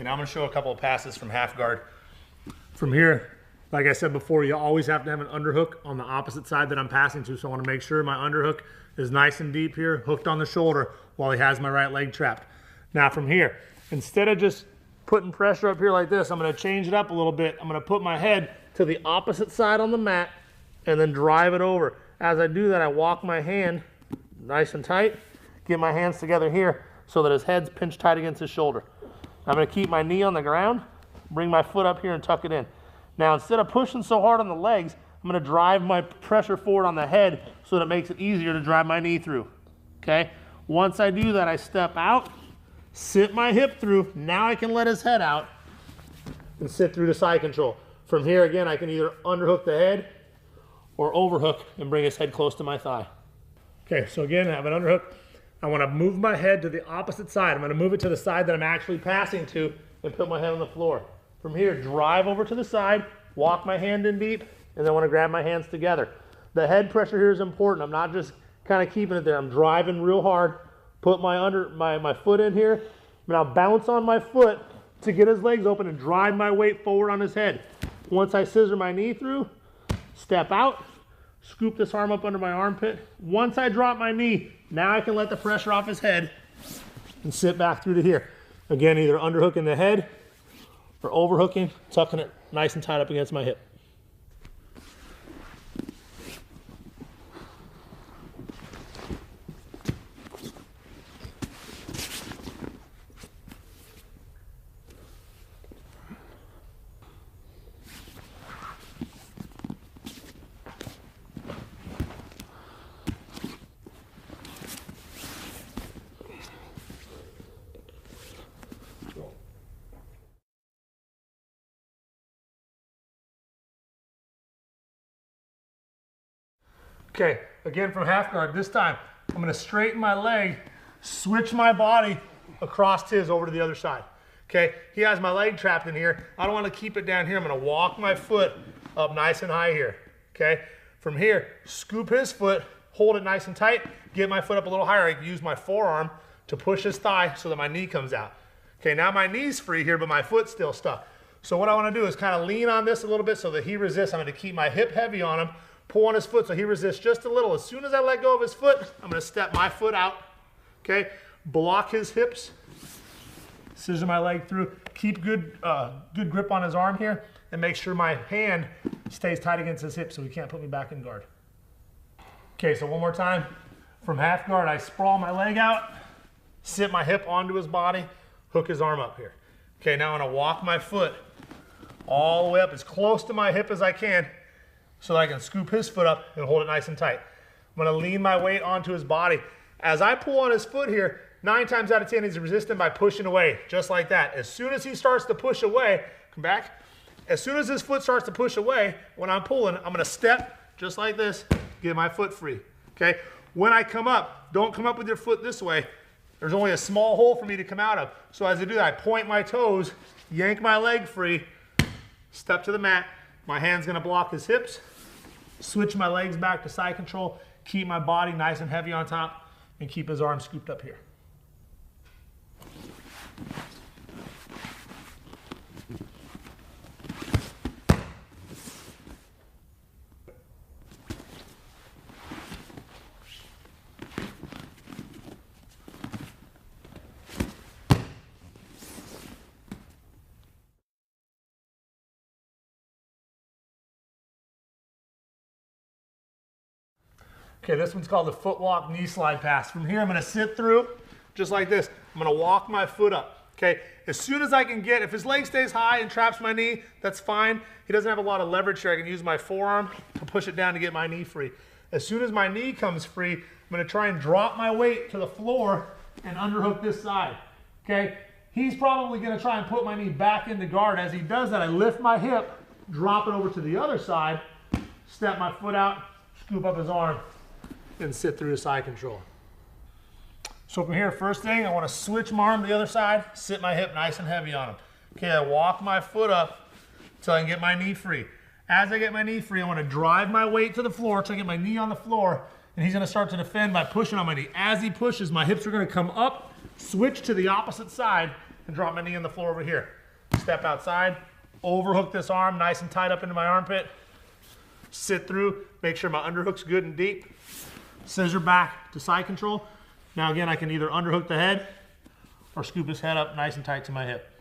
now I'm gonna show a couple of passes from half guard. From here, like I said before, you always have to have an underhook on the opposite side that I'm passing to. So I wanna make sure my underhook is nice and deep here, hooked on the shoulder while he has my right leg trapped. Now from here, instead of just putting pressure up here like this, I'm gonna change it up a little bit. I'm gonna put my head to the opposite side on the mat and then drive it over. As I do that, I walk my hand nice and tight, get my hands together here so that his head's pinched tight against his shoulder. I'm gonna keep my knee on the ground, bring my foot up here and tuck it in. Now, instead of pushing so hard on the legs, I'm gonna drive my pressure forward on the head so that it makes it easier to drive my knee through, okay? Once I do that, I step out, sit my hip through. Now I can let his head out and sit through to side control. From here, again, I can either underhook the head or overhook and bring his head close to my thigh. Okay, so again, I have an underhook. I wanna move my head to the opposite side. I'm gonna move it to the side that I'm actually passing to and put my head on the floor. From here, drive over to the side, walk my hand in deep, and then I wanna grab my hands together. The head pressure here is important. I'm not just kind of keeping it there. I'm driving real hard, put my foot in here, and I'll bounce on my foot to get his legs open and drive my weight forward on his head. Once I scissor my knee through, step out, scoop this arm up under my armpit. Once I drop my knee, now I can let the pressure off his head and sit back through to here. Again, either underhooking the head or overhooking, tucking it nice and tight up against my hip. Okay, again from half guard, this time I'm gonna straighten my leg, switch my body across his over to the other side. Okay, he has my leg trapped in here. I don't wanna keep it down here. I'm gonna walk my foot up nice and high here. Okay, from here, scoop his foot, hold it nice and tight, get my foot up a little higher. I can use my forearm to push his thigh so that my knee comes out. Okay, now my knee's free here, but my foot's still stuck. So what I wanna do is kind of lean on this a little bit so that he resists. I'm gonna keep my hip heavy on him, pull on his foot so he resists just a little. As soon as I let go of his foot, I'm gonna step my foot out, okay? Block his hips, scissor my leg through, keep good grip on his arm here, and make sure my hand stays tight against his hip so he can't put me back in guard. Okay, so one more time. From half guard, I sprawl my leg out, sit my hip onto his body, hook his arm up here. Okay, now I'm gonna walk my foot all the way up as close to my hip as I can, so that I can scoop his foot up and hold it nice and tight. I'm gonna lean my weight onto his body. As I pull on his foot here, 9 times out of 10, he's resisting by pushing away, just like that. As soon as he starts to push away, come back. As soon as his foot starts to push away, when I'm pulling, I'm gonna step just like this, get my foot free, okay? When I come up, don't come up with your foot this way. There's only a small hole for me to come out of. So as I do that, I point my toes, yank my leg free, step to the mat. My hand's gonna block his hips, switch my legs back to side control, keep my body nice and heavy on top, and keep his arms scooped up here. Okay, this one's called the foot walk knee slide pass. From here, I'm gonna sit through just like this. I'm gonna walk my foot up, okay? As soon as I can get, if his leg stays high and traps my knee, that's fine. He doesn't have a lot of leverage here. I can use my forearm to push it down to get my knee free. As soon as my knee comes free, I'm gonna try and drop my weight to the floor and underhook this side, okay? He's probably gonna try and put my knee back into guard. As he does that, I lift my hip, drop it over to the other side, step my foot out, scoop up his arm, and sit through to side control. So from here, first thing, I want to switch my arm to the other side, sit my hip nice and heavy on him. Okay, I walk my foot up until I can get my knee free. As I get my knee free, I want to drive my weight to the floor until I get my knee on the floor, and he's going to start to defend by pushing on my knee. As he pushes, my hips are going to come up, switch to the opposite side, and drop my knee on the floor over here. Step outside, overhook this arm nice and tight up into my armpit. Sit through, make sure my underhook's good and deep. Scissor back to side control. Now again, I can either underhook the head or scoop his head up nice and tight to my hip.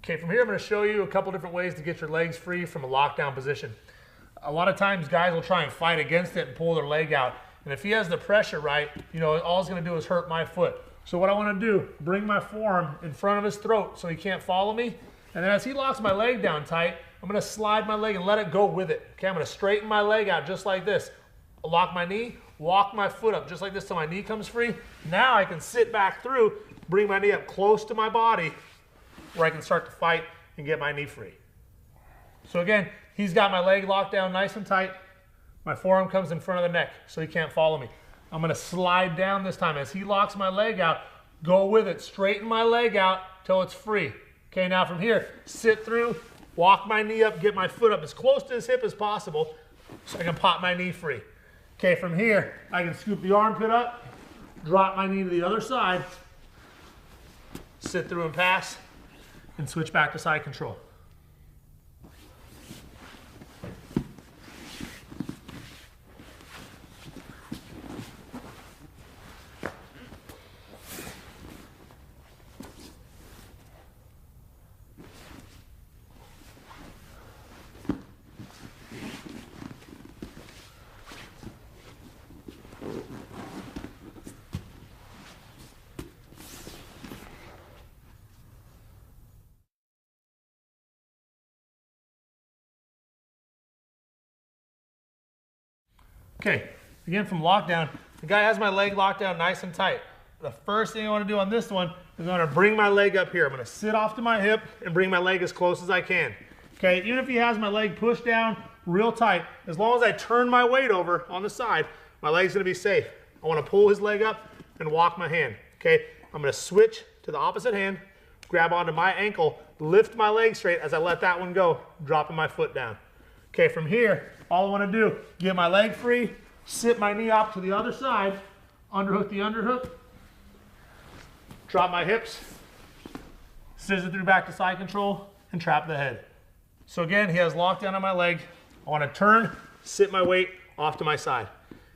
Okay, from here I'm going to show you a couple different ways to get your legs free from a lockdown position. A lot of times guys will try and fight against it and pull their leg out. And if he has the pressure right, you know, all he's going to do is hurt my foot. So what I want to do, bring my forearm in front of his throat so he can't follow me. And then as he locks my leg down tight, I'm going to slide my leg and let it go with it. Okay, I'm going to straighten my leg out just like this. Lock my knee, walk my foot up just like this till my knee comes free. Now I can sit back through, bring my knee up close to my body, where I can start to fight and get my knee free. So again, he's got my leg locked down nice and tight. My forearm comes in front of the neck so he can't follow me. I'm going to slide down this time. As he locks my leg out, go with it. Straighten my leg out till it's free. Okay, now from here, sit through, walk my knee up, get my foot up as close to his hip as possible so I can pop my knee free. Okay, from here, I can scoop the armpit up, drop my knee to the other side, sit through and pass, and switch back to side control. Okay, again from lockdown, the guy has my leg locked down nice and tight. The first thing I want to do on this one is I'm going to bring my leg up here. I'm going to sit off to my hip and bring my leg as close as I can. Okay, even if he has my leg pushed down real tight, as long as I turn my weight over on the side, my leg's going to be safe. I want to pull his leg up and walk my hand. Okay, I'm going to switch to the opposite hand, grab onto my ankle, lift my leg straight as I let that one go, dropping my foot down. Okay, from here, all I want to do, get my leg free, sit my knee up to the other side, underhook the underhook, drop my hips, scissor through back to side control, and trap the head. So again, he has lockdown on my leg. I want to turn, sit my weight off to my side.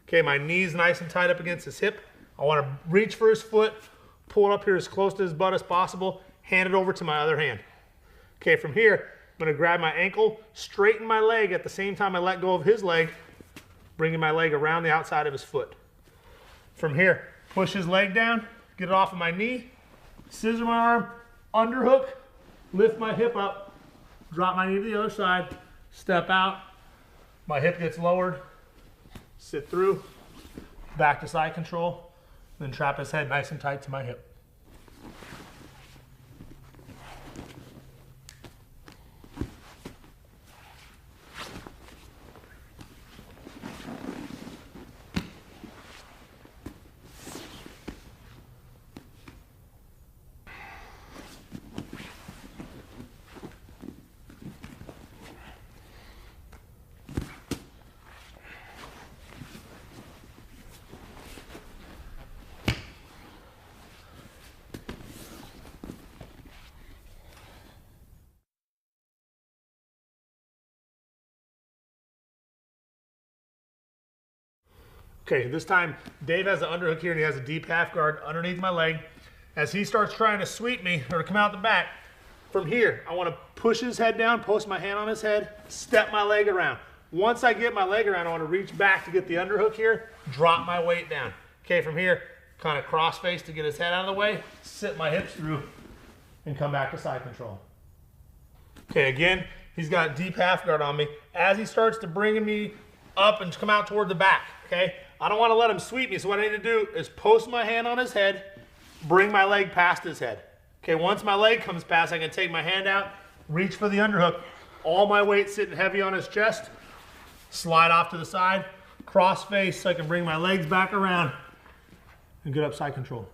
Okay, my knee's nice and tight up against his hip. I want to reach for his foot, pull it up here as close to his butt as possible, hand it over to my other hand. Okay, from here, I'm going to grab my ankle, straighten my leg at the same time I let go of his leg, bringing my leg around the outside of his foot. From here, push his leg down, get it off of my knee, scissor my arm, underhook, lift my hip up, drop my knee to the other side, step out, my hip gets lowered, sit through, back to side control, then trap his head nice and tight to my hip. Okay, this time Dave has the underhook here and he has a deep half guard underneath my leg. As he starts trying to sweep me or to come out the back, from here, I want to push his head down, post my hand on his head, step my leg around. Once I get my leg around, I want to reach back to get the underhook here, drop my weight down. Okay, from here, kind of cross face to get his head out of the way, sit my hips through, and come back to side control. Okay, again, he's got deep half guard on me. As he starts to bring me up and come out toward the back, okay? I don't want to let him sweep me, so what I need to do is post my hand on his head, bring my leg past his head. Okay, once my leg comes past, I can take my hand out, reach for the underhook, all my weight sitting heavy on his chest, slide off to the side, cross face so I can bring my legs back around, and good upside control.